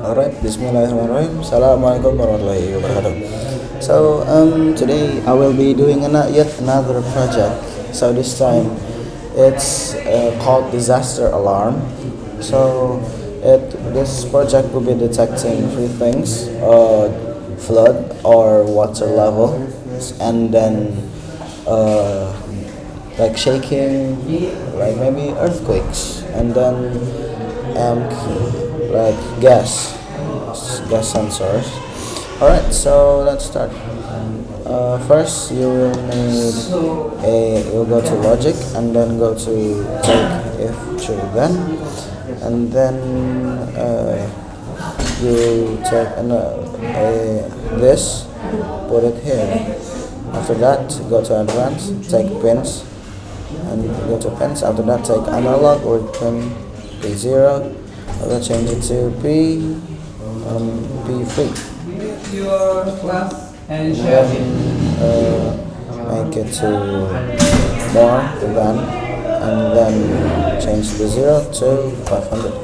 Alright, Bismillahirrahmanirrahim. Assalamualaikum warahmatullahi wabarakatuh. So, today I will be doing yet another project. So this time, it's called disaster alarm. So, this project will be detecting three things: flood or water level, and then like shaking, like maybe earthquakes, and then like gas sensors. Alright, so let's start. First, you will need you'll go to logic and then go to take if true then, and then you take this, put it here. After that, go to advanced, take pins, and go to pins. After that, take analog or pin P0. I'll change it to P3. Your class and Then make it to more than, and then change the 0 to 500.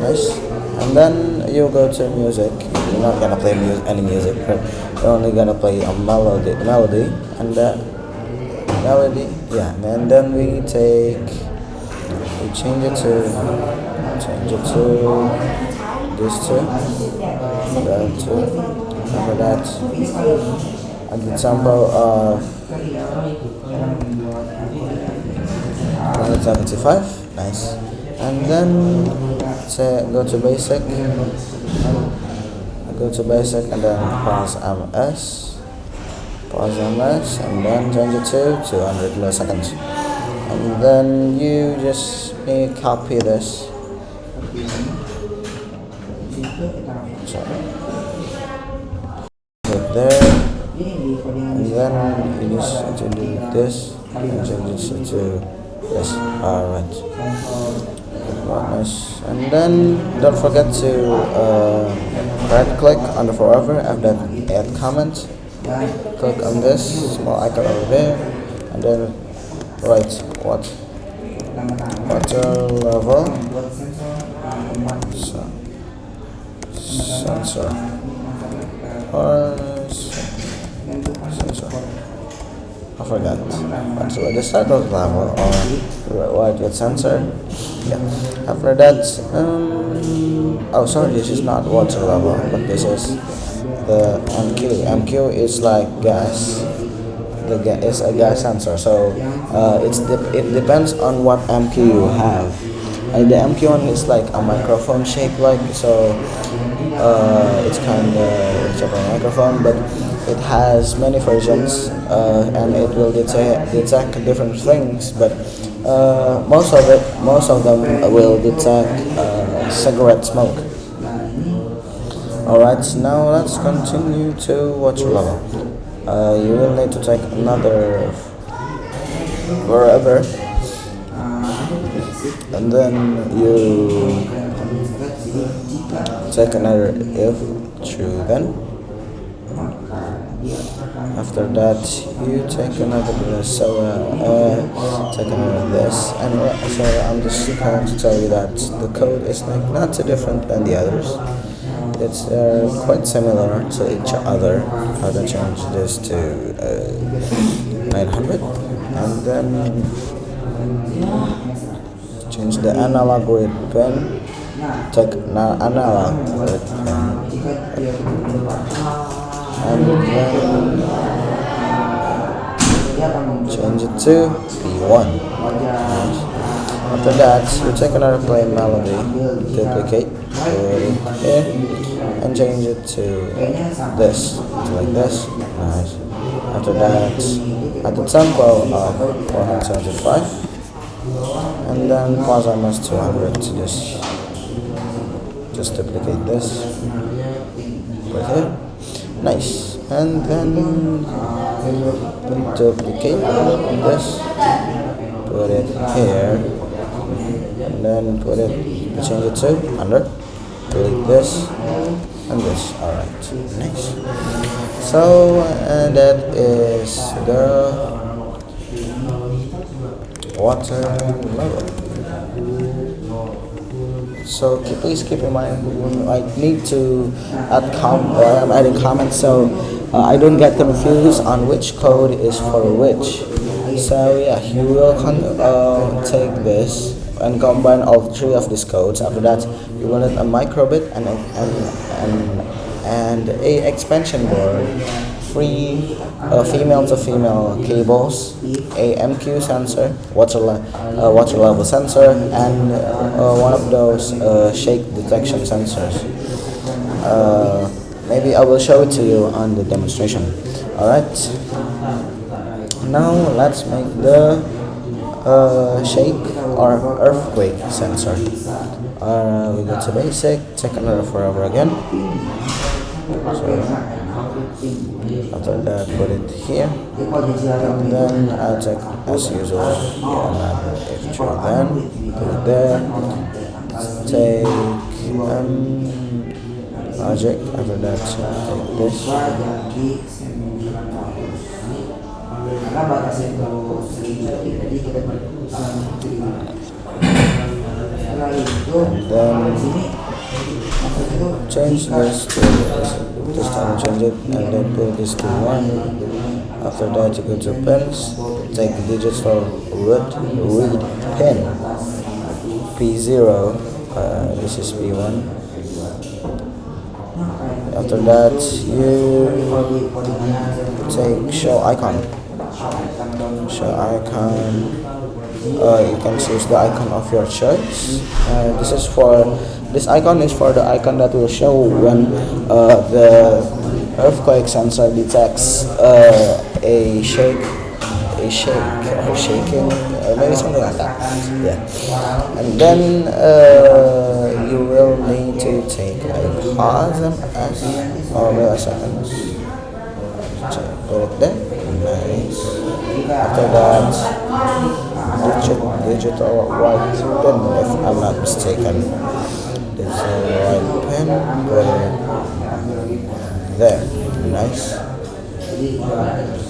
Nice. And then you go to music. You're not gonna play any music, right? You're only gonna play a melody, and that melody, yeah. And then we change it to this two, that two. After that, an example of 175. Nice. And then go to basic, and then pause MS, and then change it to 200 milliseconds. And then you just copy this. Right there, and then you just to do this and change it to this. Alright. Nice. And then don't forget to right click on the forever after that add comment. Click on this small icon over there, and then write water level sensor or sensor. I forgot. So the start of level or write with sensor. Yeah. After that, oh sorry, this is not water level, but this is the MQ. MQ is like gas. Is a gas sensor, so it depends on what MQ you have. The MQ one is like a microphone shape, like so. It's kind of like a microphone, but it has many versions, and it will detect different things. But most of them will detect cigarette smoke. Alright, now let's continue to water level. You will need to take another wherever, and then you take another if true then. After that, you take another this. So take another this, and so I'm just going to tell you that the code is like not too different than the others. It's quite similar to each other. How to change this to 900, and then change the analog with pen. Take analog with pen, and then change it to P1. After that, you take another play melody, duplicate, put it here, and change it to this, like this. Nice. After that, at the tempo of 175, and then pause MS 200 to just duplicate this, put it here. Nice. And then duplicate this, put it here, and then change it to 100, delete this and this. Alright, next. So that is the water level. So please keep in mind, I need to I'm adding comments, so I don't get confused on which code is for which. So yeah, you will take this and combine all three of these codes. After that, you will need a microbit and a expansion board, three female to female cables, a MQ sensor, water level sensor, and one of those shake detection sensors. Maybe I will show it to you on the demonstration. Alright, now let's make the shake or earthquake sensor. We go to basic, check another forever again. So after that, put it here, and then I'll check as usual another picture. Then put it there. Take object. After that, take this. And then change this to this time, change it, and then put this to 1. After that, you go to pins, take the digits for read pin P0, this is P1. After that, you take show icon. You can choose the icon of your choice. This icon is for the icon that will show when the earthquake sensor detects a shake or shaking, maybe something like that. Yeah, and then you will need to take a pause or milliseconds. Put it there. Nice. After that, digital white pin, if I'm not mistaken. Digital white pin, put it there. Nice.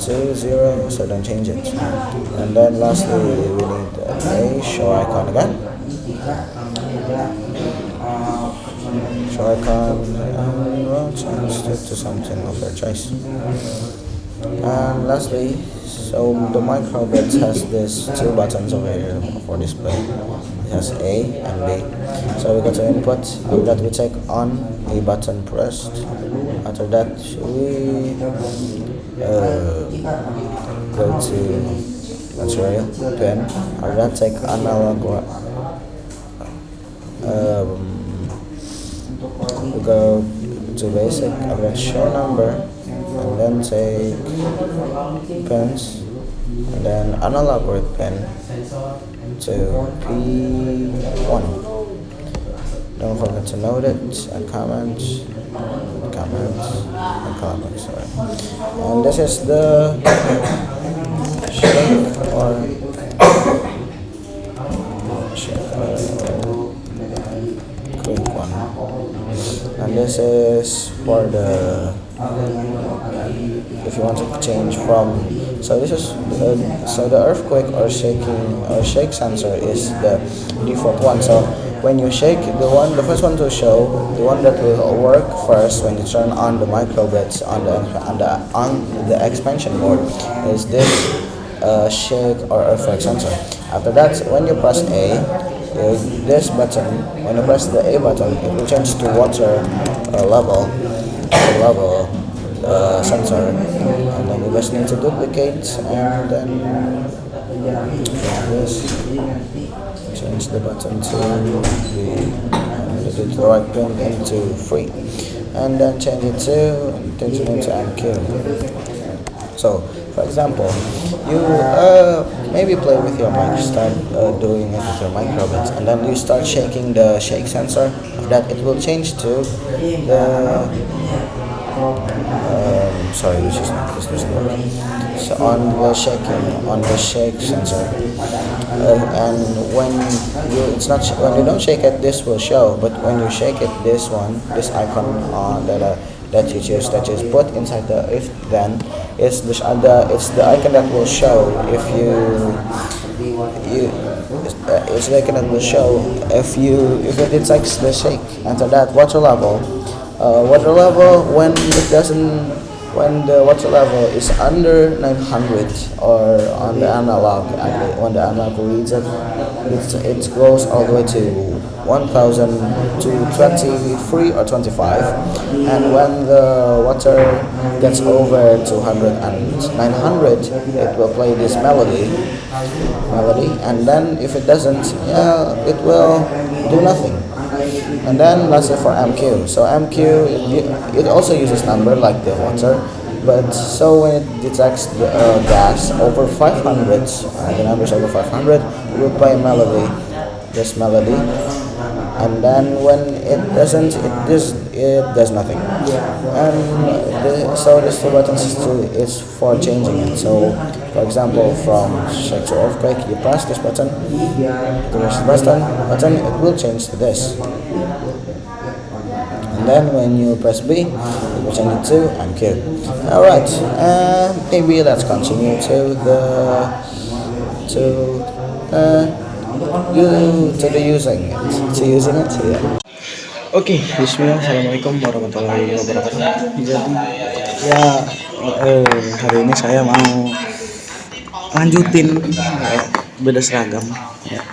2 0, so don't change it. And then lastly, we need a show icon again. Show icon, and we'll change it to something of your choice. And lastly, so the Microbit has these two buttons over here for display. It has A and B. So we go to input. After that, we take on a button pressed. After that, we go to material pen. After that, take analog. We go to basic. After that, show number. And then take pens, and then analog with pen to P1. Don't forget to note it and comments, and comments. Sorry. And this is the shake quick one, and this is for the if you want to change from, so this is so the earthquake or shake sensor is the default one. So when you shake, the first one to show, the one that will work first when you turn on the microbits on the expansion board is this shake or earthquake sensor. After that, when you press A, this button, when you press the A button, it will change to water level sensor, and then you just need to duplicate and then change the button to the right pin into free, and then change it to MQ. So for example, you maybe play with your mic, start doing it with your microbits, and then you start shaking the shake sensor. That it will change to the sorry, this is not this doesn't work. So on the shake sensor, and when you don't shake it, this will show. But when you shake it, this icon that you choose, that is put inside the if then, it's the icon that will show if you you it's like it will show if it detects the shake. After that, water level when the water level is under 900 or on the analog, and when the analog reads it, it goes all the way to 1000 to 23 or 25, and when the water gets over 200 and 900, it will play this melody, and then if it doesn't, yeah, it will do nothing. And then lastly for MQ. So MQ, it also uses number like the water, but so when it detects the gas over 500, the numbers over 500, it will play this melody, and then when it doesn't, it does nothing. And so this two buttons is for changing it. So for example, from shake to earthquake, you press this button, it will change to this. And then when you press B, it will change it to MQ. Alright, maybe let's continue to using it. Yeah. Oke, Bismillah, Assalamualaikum warahmatullahi wabarakatuh. Jadi ya, hari ini saya mau lanjutin beda seragam ya.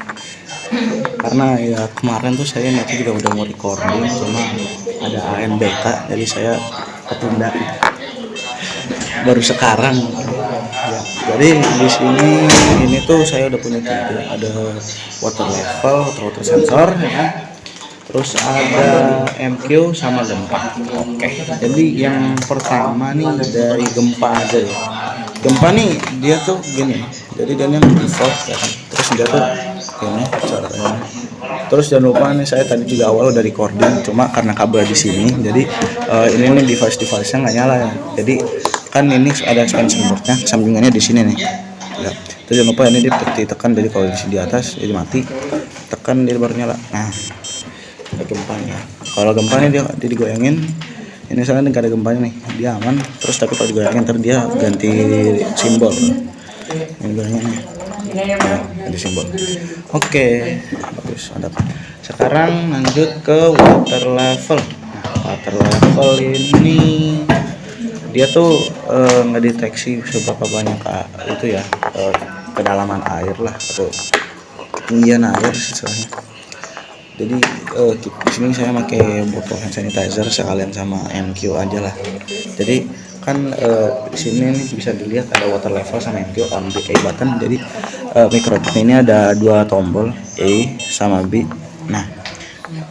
Karena ya kemarin tuh saya nanti juga udah mau recording, cuma ada ANBK, jadi saya ketunda baru sekarang ya. Jadi di sini ini tuh saya udah punya tiga, ada water level, water sensor ya. Terus ada MQ sama gempa. Oke. Jadi yang pertama nih dari gempa aja ya. Gempa nih dia tuh gini. Jadi dia yang default ya kan. Terus dia tuh gini caranya. Terus jangan lupa nih, saya tadi juga awal udah recording, cuma karena kabel di sini, jadi ini nih device-nya nggak nyala ya. Jadi kan ini ada expansion boardnya, sampingannya di sini nih. Ya. Terus jangan lupa ini ditekan, jadi kalau di atas jadi mati, tekan dia baru nyala. Nah, gempanya. Kalau gempanya dia digoyangin, ini misalnya nggak ada gempanya nih, dia aman. Terus tapi kalau digoyangin ntar dia ganti simbol. Ini goyangnya nih. Nah, ganti simbol. Oke, bagus, mantap. Sekarang lanjut ke water level. Nah, water level ini dia tuh ngedeteksi seberapa banyak itu ya, kedalaman air lah atau ketinggian air istilahnya. Jadi di sini saya pakai botol hand sanitizer sekalian sama MQ aja lah. Jadi kan di sini nih bisa dilihat ada water level sama MQ on the A button. Jadi Microbit ini ada dua tombol, A sama B. Nah,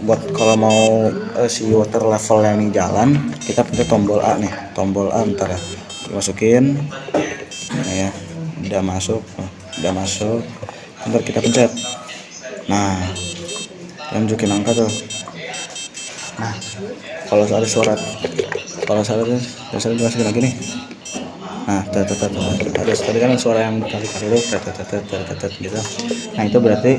buat kalau mau si water levelnya ini jalan, kita pencet tombol A nih, tombol A ntar ya, dimasukin. Nah ya, udah masuk, ntar kita pencet. Nah, tunjukin angka tuh. Nah, kalau ada suara dimasukin lagi nih. Nah, ada tadi kan suara yang berkali-kali tuh, gitu. Nah, itu berarti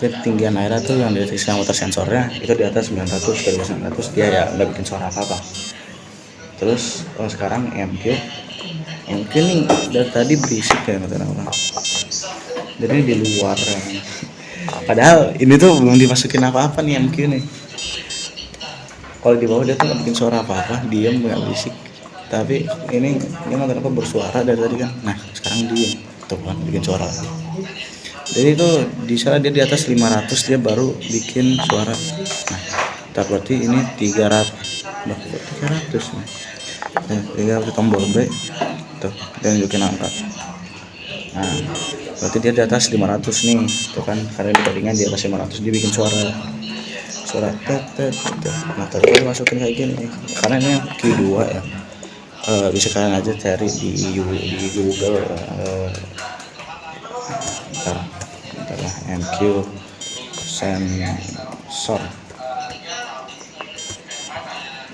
ketinggian air tuh yang deteksi sama water sensornya itu di atas 900 ke 900, dia ya nggak bikin suara apa-apa. Terus sekarang MQ nih dari tadi berisik ya orang. Jadi di luar ya. Padahal ini tuh belum dimasukin apa-apa nih MQ nih. Kalau di bawah dia tuh nggak bikin suara apa-apa, diam nggak berisik. Tapi ini dia nggak kenapa bersuara dari tadi kan. Nah sekarang diam, tuh kan bikin suara. Jadi itu di sana dia di atas 500 dia baru bikin suara. Nah, berarti ini 300 nih. Nah, tinggal tombol B tuh dan nunjukin angka. Nah, berarti dia di atas 500 nih, tuh kan, karena di codingan di atas 500 dia bikin suara tet. Nah, tadi masukin kayak gini, karena ini Q2 ya. Bisa kalian aja cari di Google. Bentar lah, MQ sensor.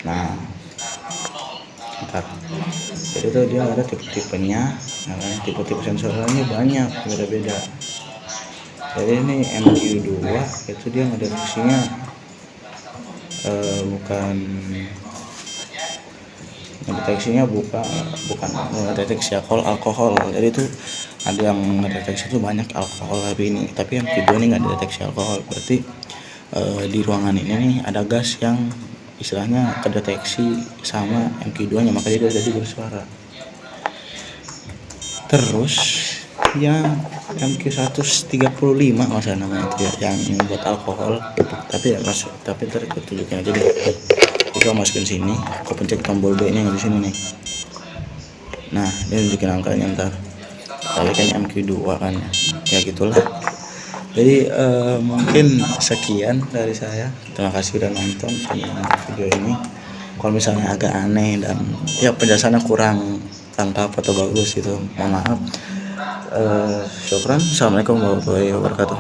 Nah, bentar. Jadi tuh dia ada tipe-tipenya, tipe-tipe sensornya banyak, beda-beda. Jadi ini MQ2 itu dia ngedeteksinya bukan ngedeteksinya bukan ngedeteksi alkohol. Jadi itu ada yang ngedeteksi itu banyak alkohol, tapi yang kedua ini nggak deteksi alkohol. Berarti di ruangan ini nih ada gas yang istilahnya kedeteksi sama MQ2 nya, makanya dia jadi bersuara. Terus yang MQ135 masa namanya itu ya, yang buat alkohol, tapi ntar aku tunjukin aja deh. Itu masukin sini, aku pencet tombol B nya di sini nih. Nah, dia tunjukin angkanya ntar. Tapi kan MQ2 kan ya gitulah. Jadi mungkin sekian dari saya. Terima kasih udah nonton video ini. Kalau misalnya agak aneh dan ya penjelasannya kurang lengkap atau bagus gitu, mohon maaf. Syukran. Assalamualaikum warahmatullahi wabarakatuh.